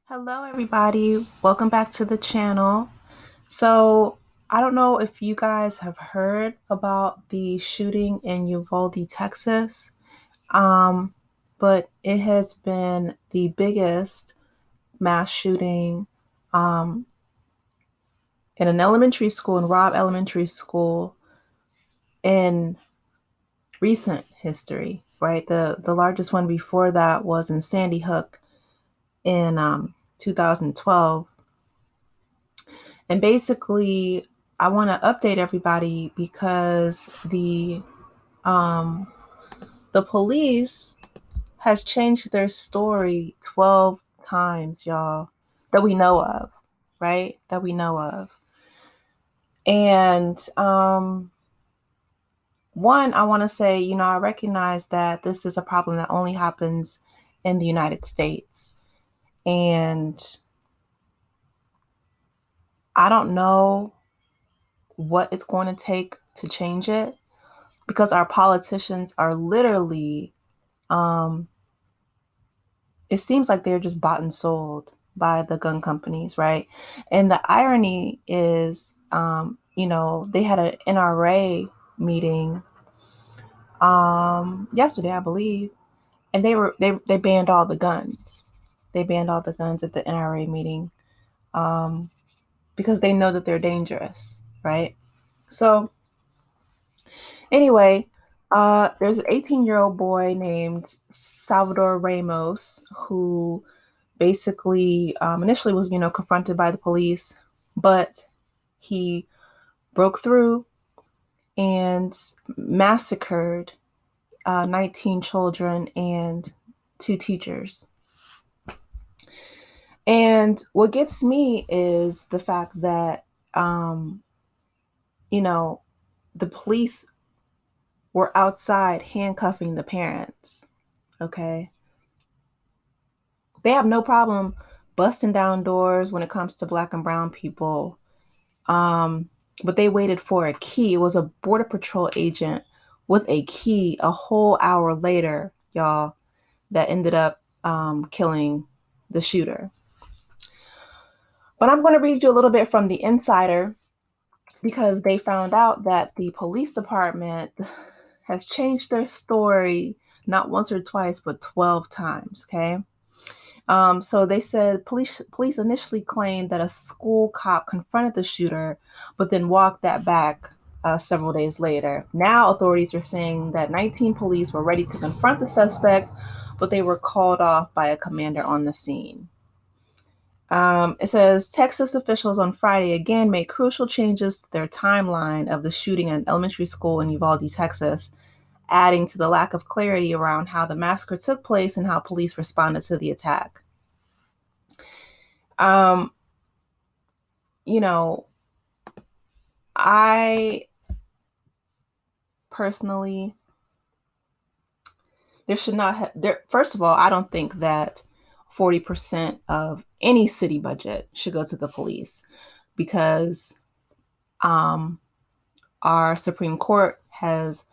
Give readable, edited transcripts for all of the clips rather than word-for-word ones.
Hello, everybody. Welcome back to the channel. So, I don't know if you guys have heard about the shooting in Uvalde, Texas, um, but it has been the biggest mass shooting um, in an elementary school, in Robb Elementary School, in recent history, right? The largest one before that was in Sandy Hook in 2012. And basically, I want to update everybody because um, the police has changed their story 12 times, y'all, that we know of, right? That we know of. And one, I want to say, I recognize that this is a problem that only happens in the United States. And I don't know what it's going to take to change it because our politicians are literally, um, it seems like they're just bought and sold by the gun companies, right? And the irony is, they had an NRA meeting yesterday, I believe, and they banned all the guns. They banned all the guns at the NRA meeting um, because they know that they're dangerous, right? So anyway, there's an 18-year-old boy named Salvador Ramos who basically initially was, confronted by the police, but he broke through and massacred 19 children and two teachers. And what gets me is the fact that, um, you know, the police were outside handcuffing the parents. Okay. They have no problem busting down doors when it comes to Black and brown people. Um, but they waited for a key. It was a Border Patrol agent with a key a whole hour later, y'all, that ended up killing the shooter. But I'm going to read you a little bit from the Insider because they found out that the police department has changed their story not once or twice, but 12 times. Okay. So they said police initially claimed that a school cop confronted the shooter, but then walked that back several days later. Now authorities are saying that 19 police were ready to confront the suspect, but they were called off by a commander on the scene. It says Texas officials on Friday again made crucial changes to their timeline of the shooting at an elementary school in Uvalde, Texas, adding to the lack of clarity around how the massacre took place and how police responded to the attack. Um, you know, I personally, there should not have, there, first of all, I don't think that 40% of any city budget should go to the police because um, our Supreme Court has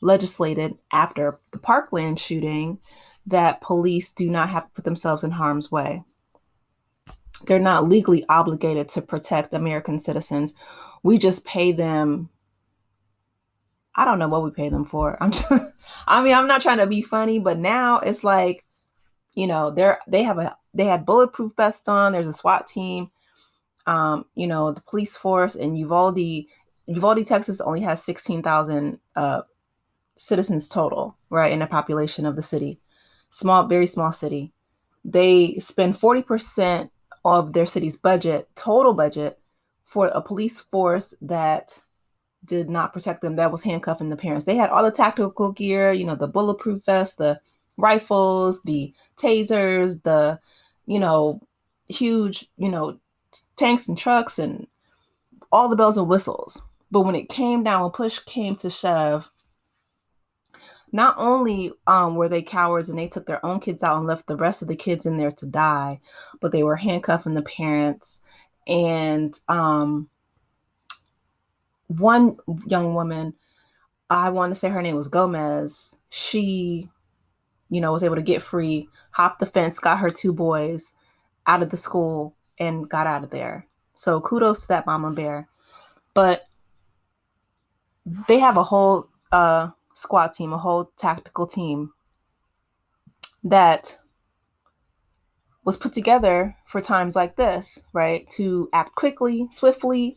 legislated after the Parkland shooting that police do not have to put themselves in harm's way. They're not legally obligated to protect American citizens. We just pay them. I don't know what we pay them for. I'm not trying to be funny, but now it's like, they had bulletproof vests on. There's a SWAT team. The police force in Uvalde, Texas only has 16,000 citizens total, right, in the population of the city. Small, very small city. They spend 40% of their city's total budget, for a police force that did not protect them, that was handcuffing the parents. They had all the tactical gear, the bulletproof vests, the rifles, the tasers, the, you know, huge, tanks and trucks and all the bells and whistles. But when it came down, when push came to shove, not only were they cowards and they took their own kids out and left the rest of the kids in there to die, but they were handcuffing the parents. And one young woman, I want to say her name was Gomez. She, was able to get free, hopped the fence, got her two boys out of the school and got out of there. So kudos to that mama bear. But they have a whole squad team, a whole tactical team that was put together for times like this, right? To act quickly, swiftly.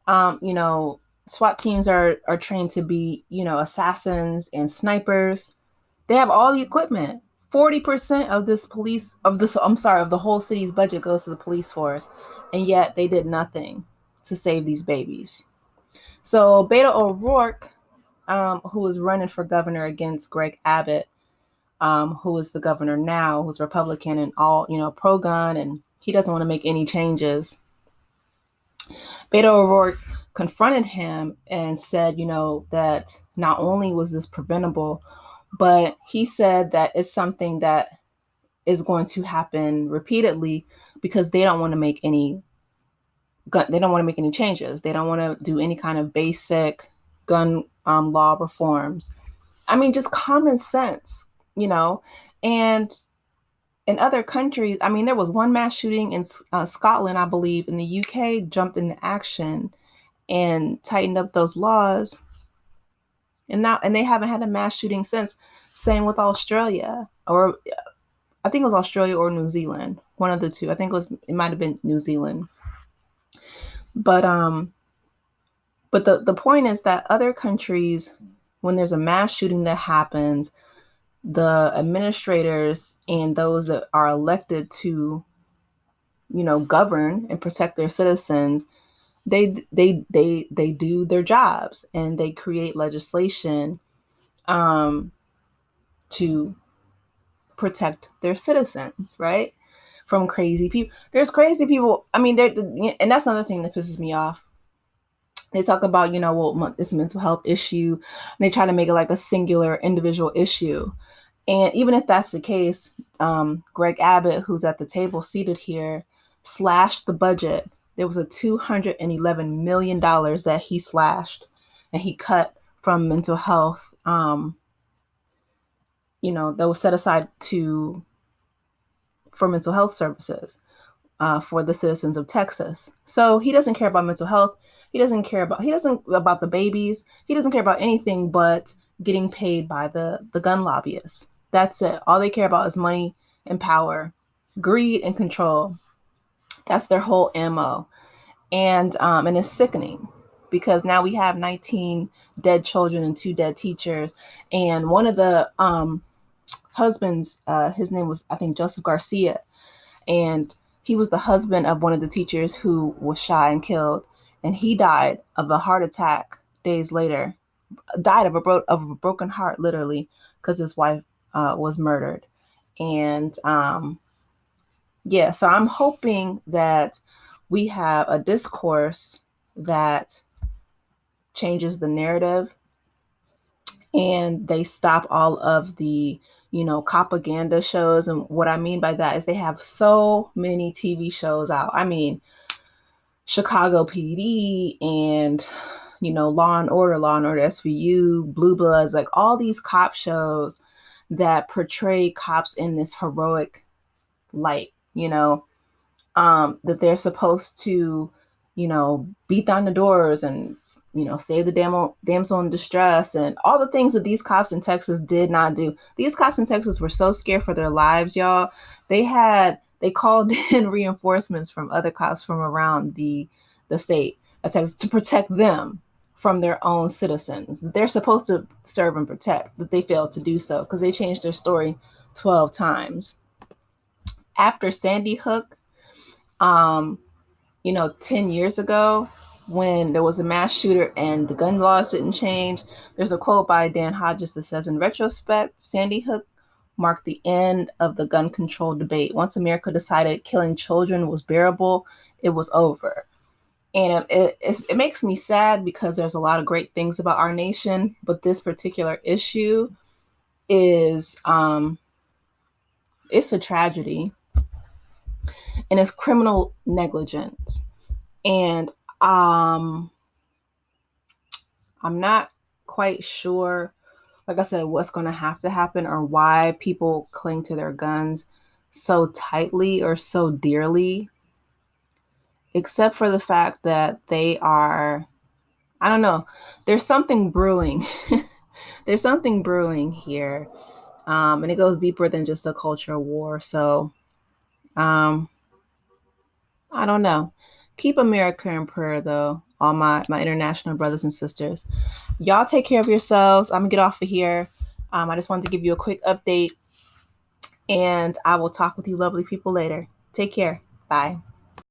You know, SWAT teams are trained to be, you know, assassins and snipers. They have all the equipment. 40% of this police of this I'm sorry, of the whole city's budget goes to the police force, and yet they did nothing to save these babies. So Beto O'Rourke, who is running for governor against Greg Abbott, who is the governor now, who's Republican and all, you know, pro-gun, and he doesn't want to make any changes. Beto O'Rourke confronted him and said, you know, that not only was this preventable, but he said that it's something that is going to happen repeatedly because they don't want to make any changes. They don't want to do any kind of basic gun law reforms. I mean, just common sense, you know. And in other countries, I mean, there was one mass shooting in Scotland, I believe, and the UK jumped into action and tightened up those laws. And they haven't had a mass shooting since. Same with Australia, or I think it was Australia or New Zealand, one of the two. I think it might have been New Zealand. But the point is that other countries, when there's a mass shooting that happens, the administrators and those that are elected to, you know, govern and protect their citizens, they do their jobs and they create legislation to protect their citizens, right? From crazy people. There's crazy people. I mean, and that's another thing that pisses me off. They talk about, you know, well, it's a mental health issue, and they try to make it like a singular individual issue. And even if that's the case, Greg Abbott, who's at the table seated here, slashed the budget. There was a $211 million that he slashed and he cut from mental health, you know, that was set aside for mental health services for the citizens of Texas. So he doesn't care about mental health. He doesn't about the babies. He doesn't care about anything but getting paid by the gun lobbyists. That's it. All they care about is money and power, greed and control. That's their whole MO. And it's sickening because now we have 19 dead children and 2 dead teachers. And one of the husbands, his name was, I think, Joseph Garcia. And he was the husband of one of the teachers who was shot and killed. And he died of a heart attack days later. Died of a broken heart, literally, because his wife was murdered. And yeah, so I'm hoping that we have a discourse that changes the narrative and they stop all of the, you know, propaganda shows. And what I mean by that is they have so many TV shows out. I mean, Chicago PD and, you know, Law and Order SVU, Blue Bloods, like all these cop shows that portray cops in this heroic light, you know, that they're supposed to, you know, beat down the doors and, you know, save the damsel in distress and all the things that these cops in Texas did not do. These cops in Texas were so scared for their lives, y'all. They called in reinforcements from other cops from around the state of Texas to protect them from their own citizens. They're supposed to serve and protect, that they failed to do so because they changed their story 12 times. After Sandy Hook, you know, 10 years ago, when there was a mass shooter and the gun laws didn't change, there's a quote by Dan Hodges that says, in retrospect, Sandy Hook marked the end of the gun control debate. Once America decided killing children was bearable, it was over. And it makes me sad because there's a lot of great things about our nation, but this particular issue is, it's a tragedy and it's criminal negligence. And I'm not quite sure, like I said, what's going to happen or why people cling to their guns so tightly or so dearly, except for the fact that they are, I don't know, there's something brewing. There's something brewing here. And it goes deeper than just a cultural war. So um, I don't know. Keep America in prayer, though, all my international brothers and sisters. Y'all take care of yourselves. I'm going to get off of here. I just wanted to give you a quick update, and I will talk with you lovely people later. Take care. Bye.